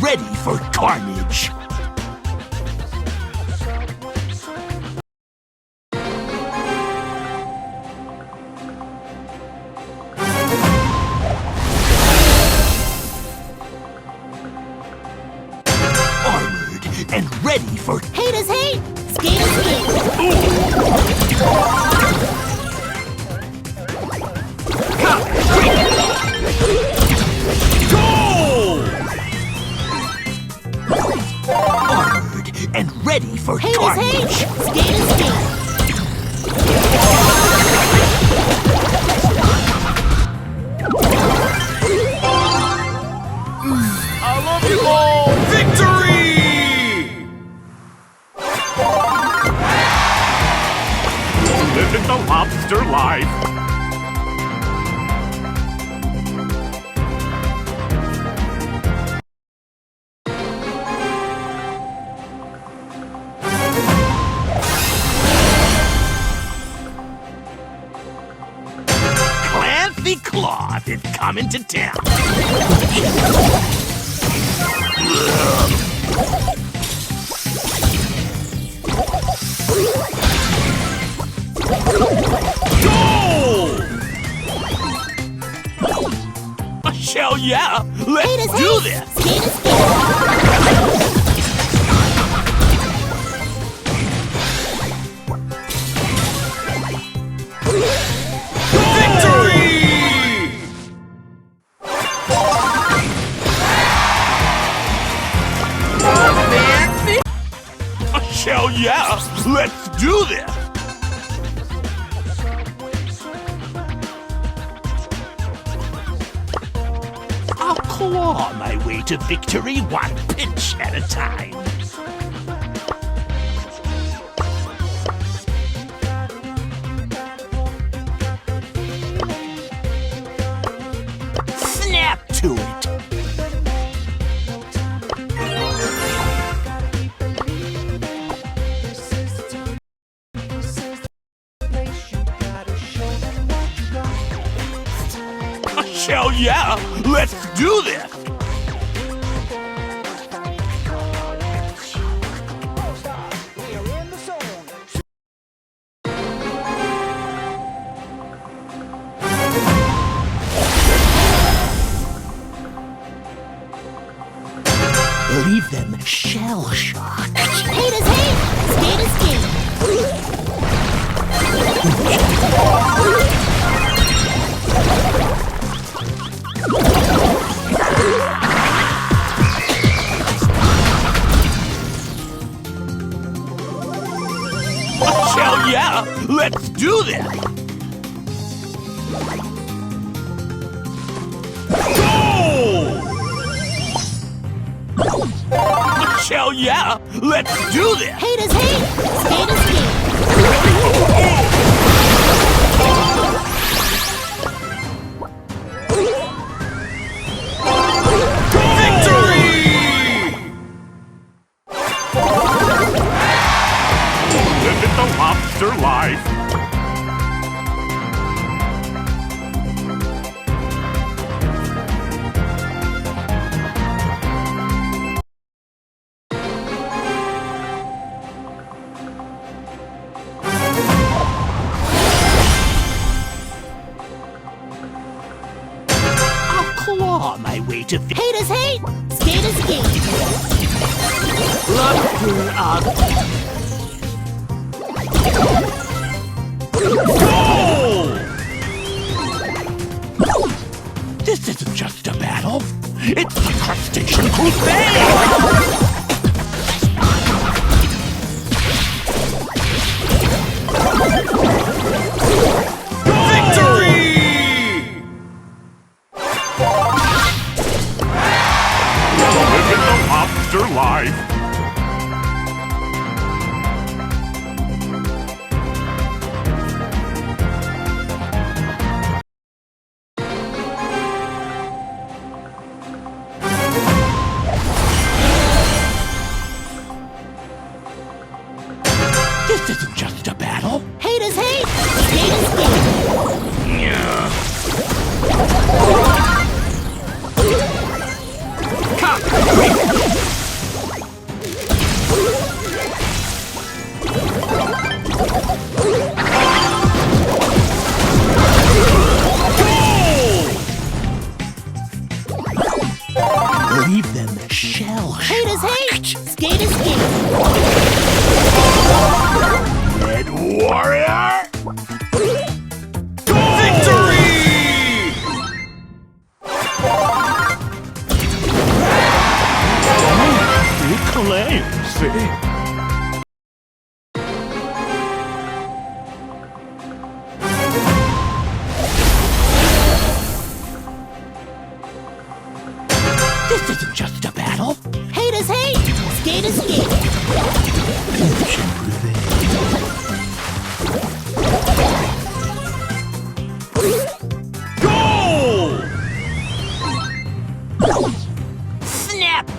ready for carnage. Armored and ready for Hate is hate! Skate is skate! armored and ready for Hate carnage. is hate! Skate is skate! I love you all! Victory! Living the lobster life. Clancy Cloth is coming to town. Goal! Hell yeah! Hate Let's is do hate! this! Skate is skate! Victory! Hell yeah! Let's do this! I'll claw my way to victory one pinch at a time. Snap to it! Hell yeah! Let's do this! Leave them shell-shocked. Hate is hate! Skate is skate! Hell yeah! Let's do this! Goal! Hell yeah! Let's do this! Hate is hate! Skate is skate! Victory! Living the lobster life. I'll claw my way to victory. Hate is hate! Skate is skate! Goal! This isn't just a battle. It's the Crustacean Crusade! Victory! Living the lobster life. This isn't just a battle. Hate is hate! Skate is skate! Come!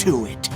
to it.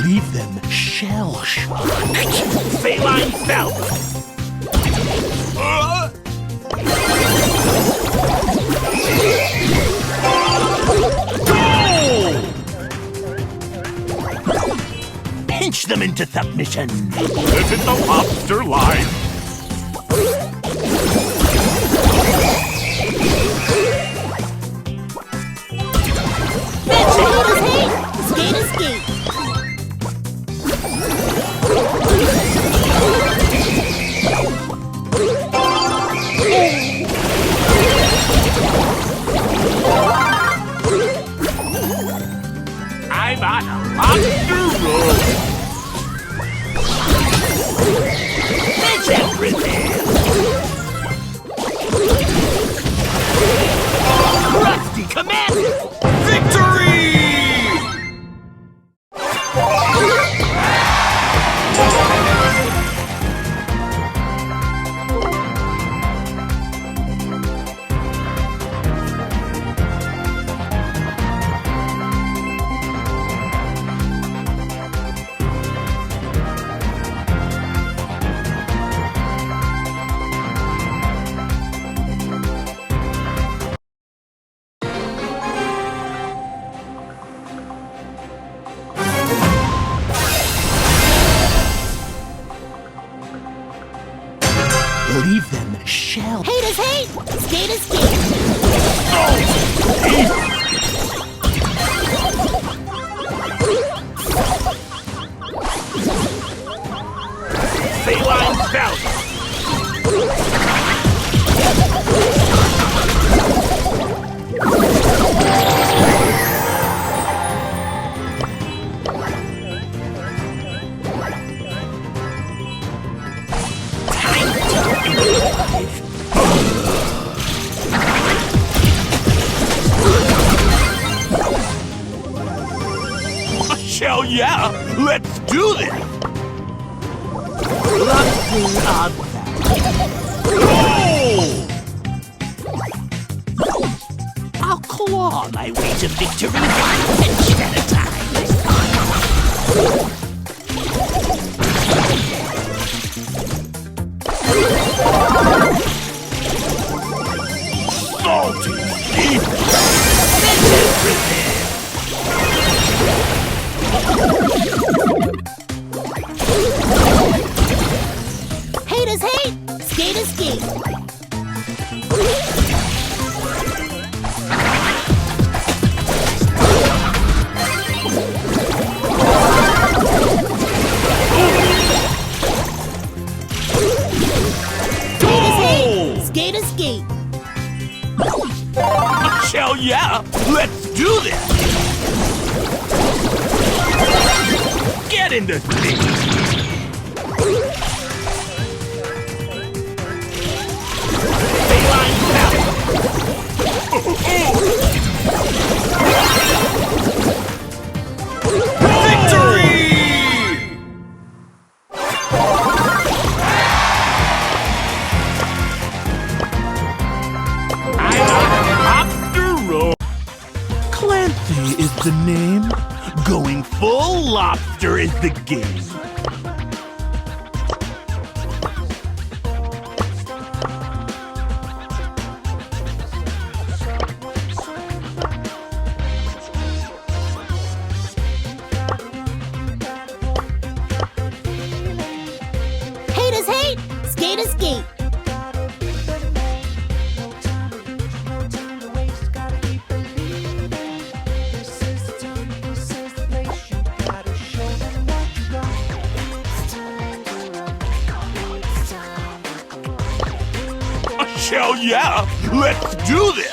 Leave them shell-shocked. Feline Falcon! Pinch them into submission. Living the lobster life. Skate, escape. I'm on a lobster roll. It's everything. Rusty Commander! Victory! Leave them shell. Hate is hate. Skate, escape. Feline Falcon! Hell yeah! Let's do this! Lobster on I'll claw my way to victory one pinch at a time. Salty deep! Hate is hate. Skate, escape. Skate, escape. Hell yeah! Let's do this! Get in the thing! Feline Falcon! Victory! Clancy is the name. Going full lobster is the game. Hate is hate. Skate, escape. Hell yeah! Let's do this!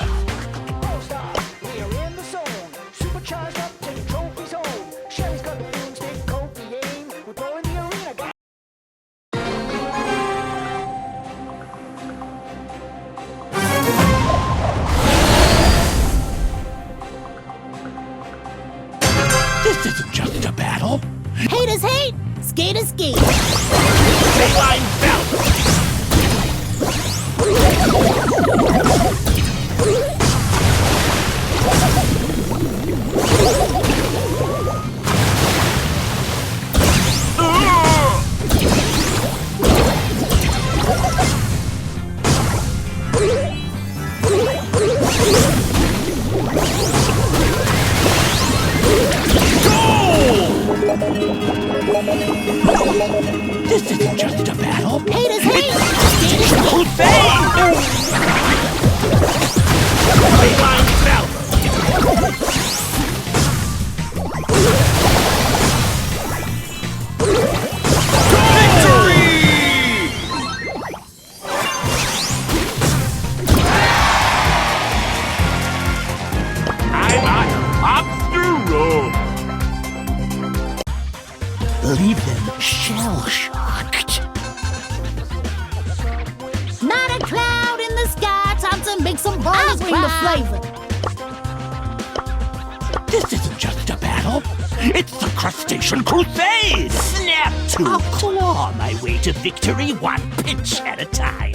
We're in the zone. Supercharged up, take trophies home. Shelly's got the boomstick, Kobe aim. We're blowing the arena. This isn't just a battle. Haters hate, skaters skate. Line belt! This isn't just a battle. Haters hate, skaters skate. Line belt! I'm on a lobster roll. Leave them shell-shocked. Not a cloud in the sky. Time to make some balls. Bring the flavor. This isn't just a battle. It's the Crustacean Crusade! Snap to I'll claw my way to victory one pinch at a time.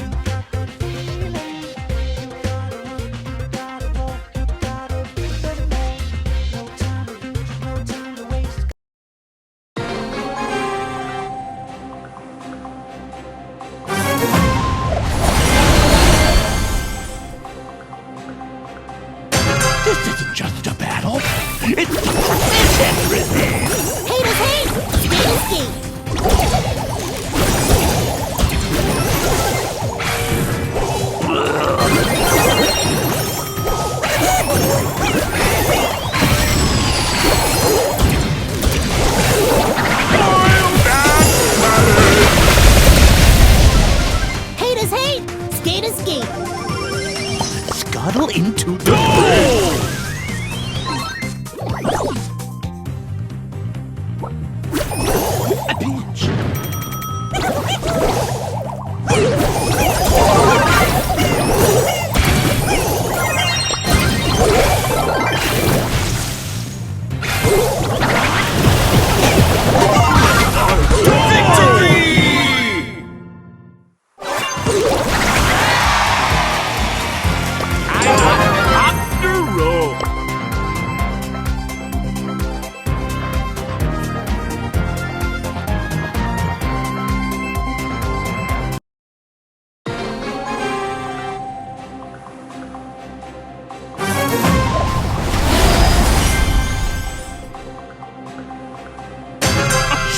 This isn't just a battle. It's the Crustacean Crusade! Haters hate, skaters skate. Haters hate, skaters skate. Scuttle into the fray! A pinch.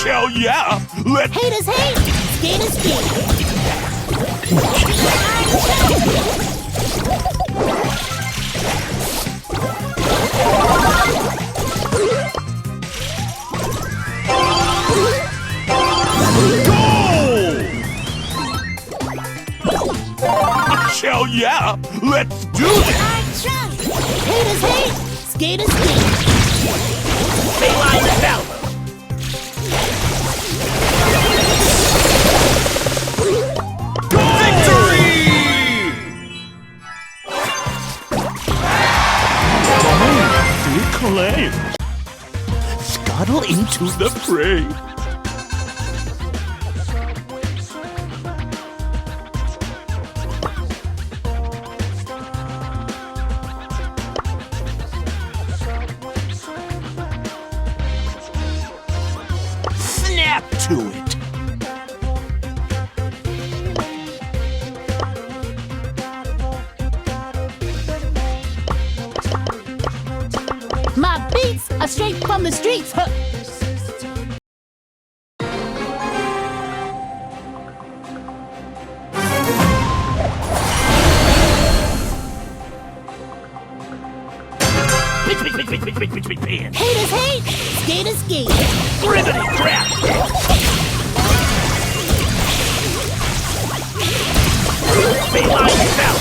Hell yeah! Let's Haters hate, skaters skate. Hell yeah! Let's do this! Haters hate, skaters skate. Line belt! Clay. Scuttle into the fray. Snap to it. My beats are straight from the streets. Huh. Haters hate, skaters skate. Riveting crap! Feline belt!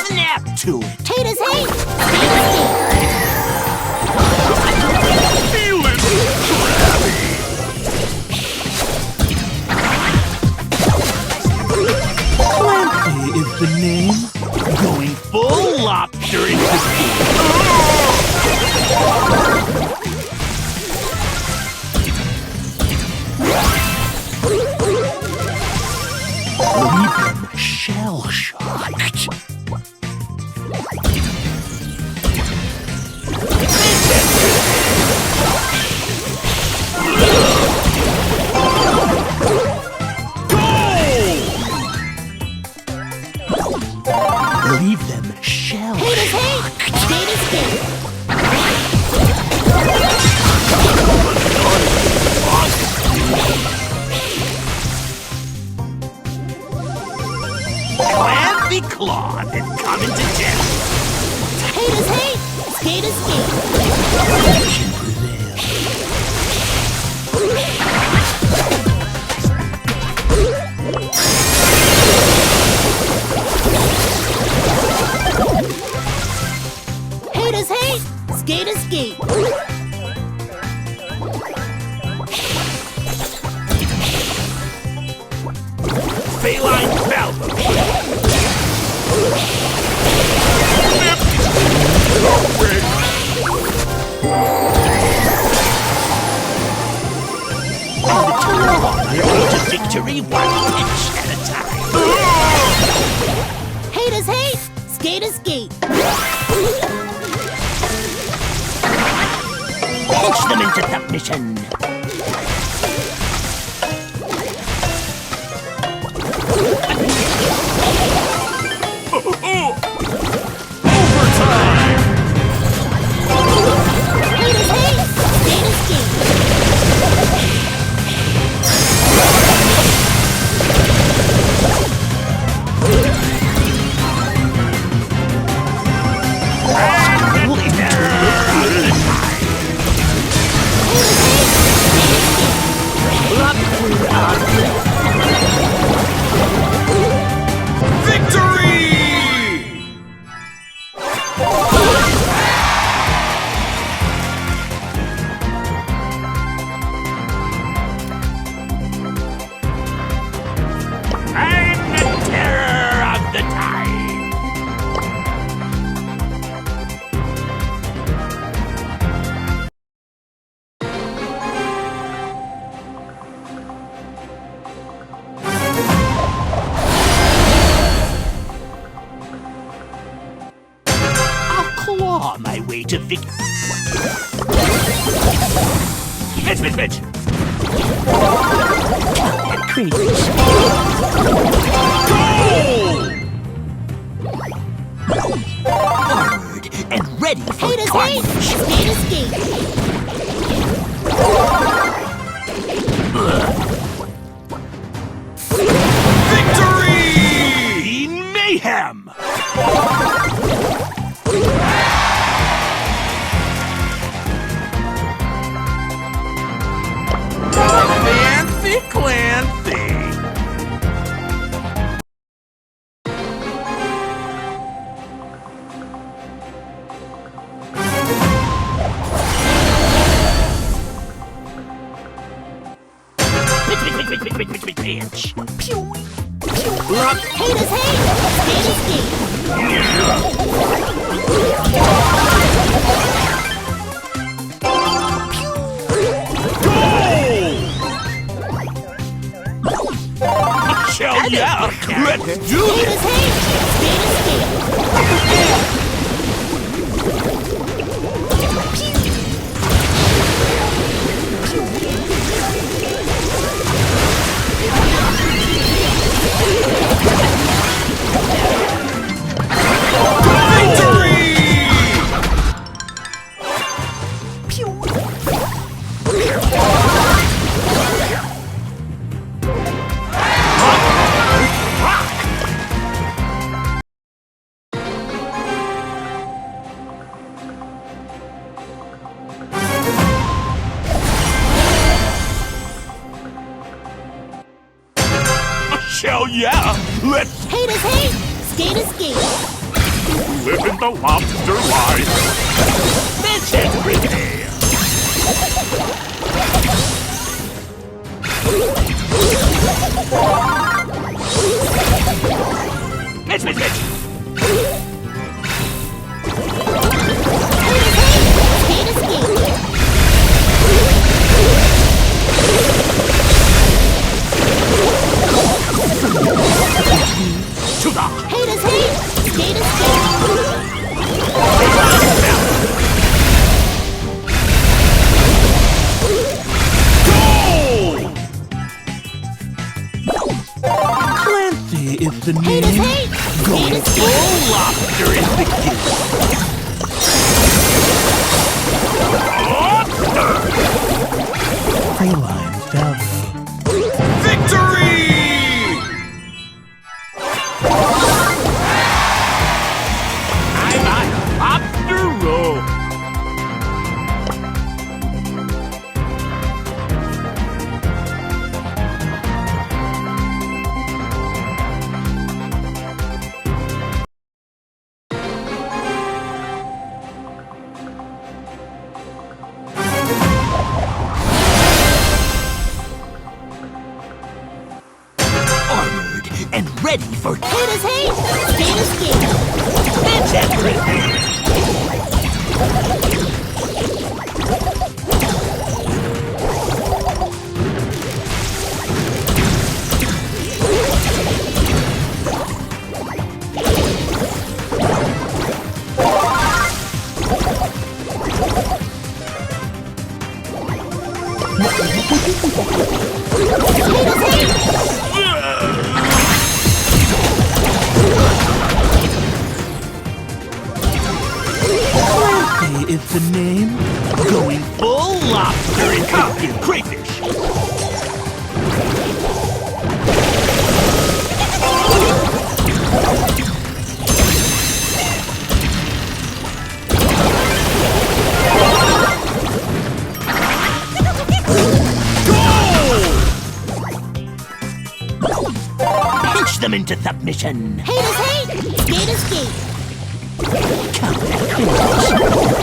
Snap to it! Haters hate! Feeling crabby. Clancy is the name. Going full lobster into the Leave them shell-shocked. Leave them shell-shocked. Haters hate! Clancy clawed and coming to death. Haters hate! Skaters skate! Action prevails. Haters hate! Skaters skate! Feline belt! And the two on their way to victory one pitch at a time. Haters hate! Skaters skate! Pinch them into submission. Overtime. Haters hate! Skaters skate! Victory! I'm the terror of the tide. I'll claw my way to victory. Mitch! Get crazy. Forward and ready for Haters hate! carnage. Skaters skate! Victory! Mayhem! Fancy Clancy! Pitch! Pew! Look! Haters hate! Skaters skate! Hell yeah! Let's do Haters this! hate! Skaters skate! Let's Haters hate, skaters skate. Live in the lobster life. That's everything. Mitch. Haters hate, skaters skate. To the Haters hate, skaters skate. Clancy is the Haters name. hate, Going skaters skate. full lobster is the key. Felines down. Victory! I'm on a lobster roll. Armored and ready for Haters hate, skaters skate. that's everything. Clancy is the name. Going full lobster and cooking crayfish. Pinch them into submission. Haters hate, skaters skate. Come back,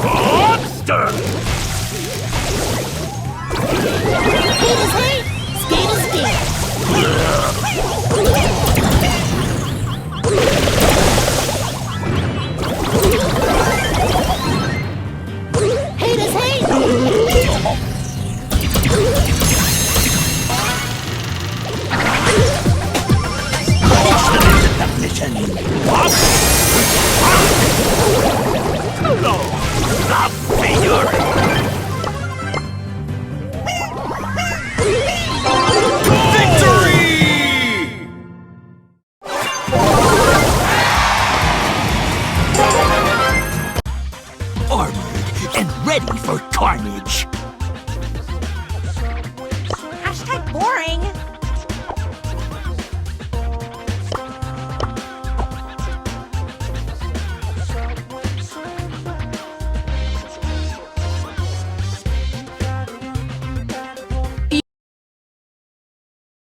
Lobster!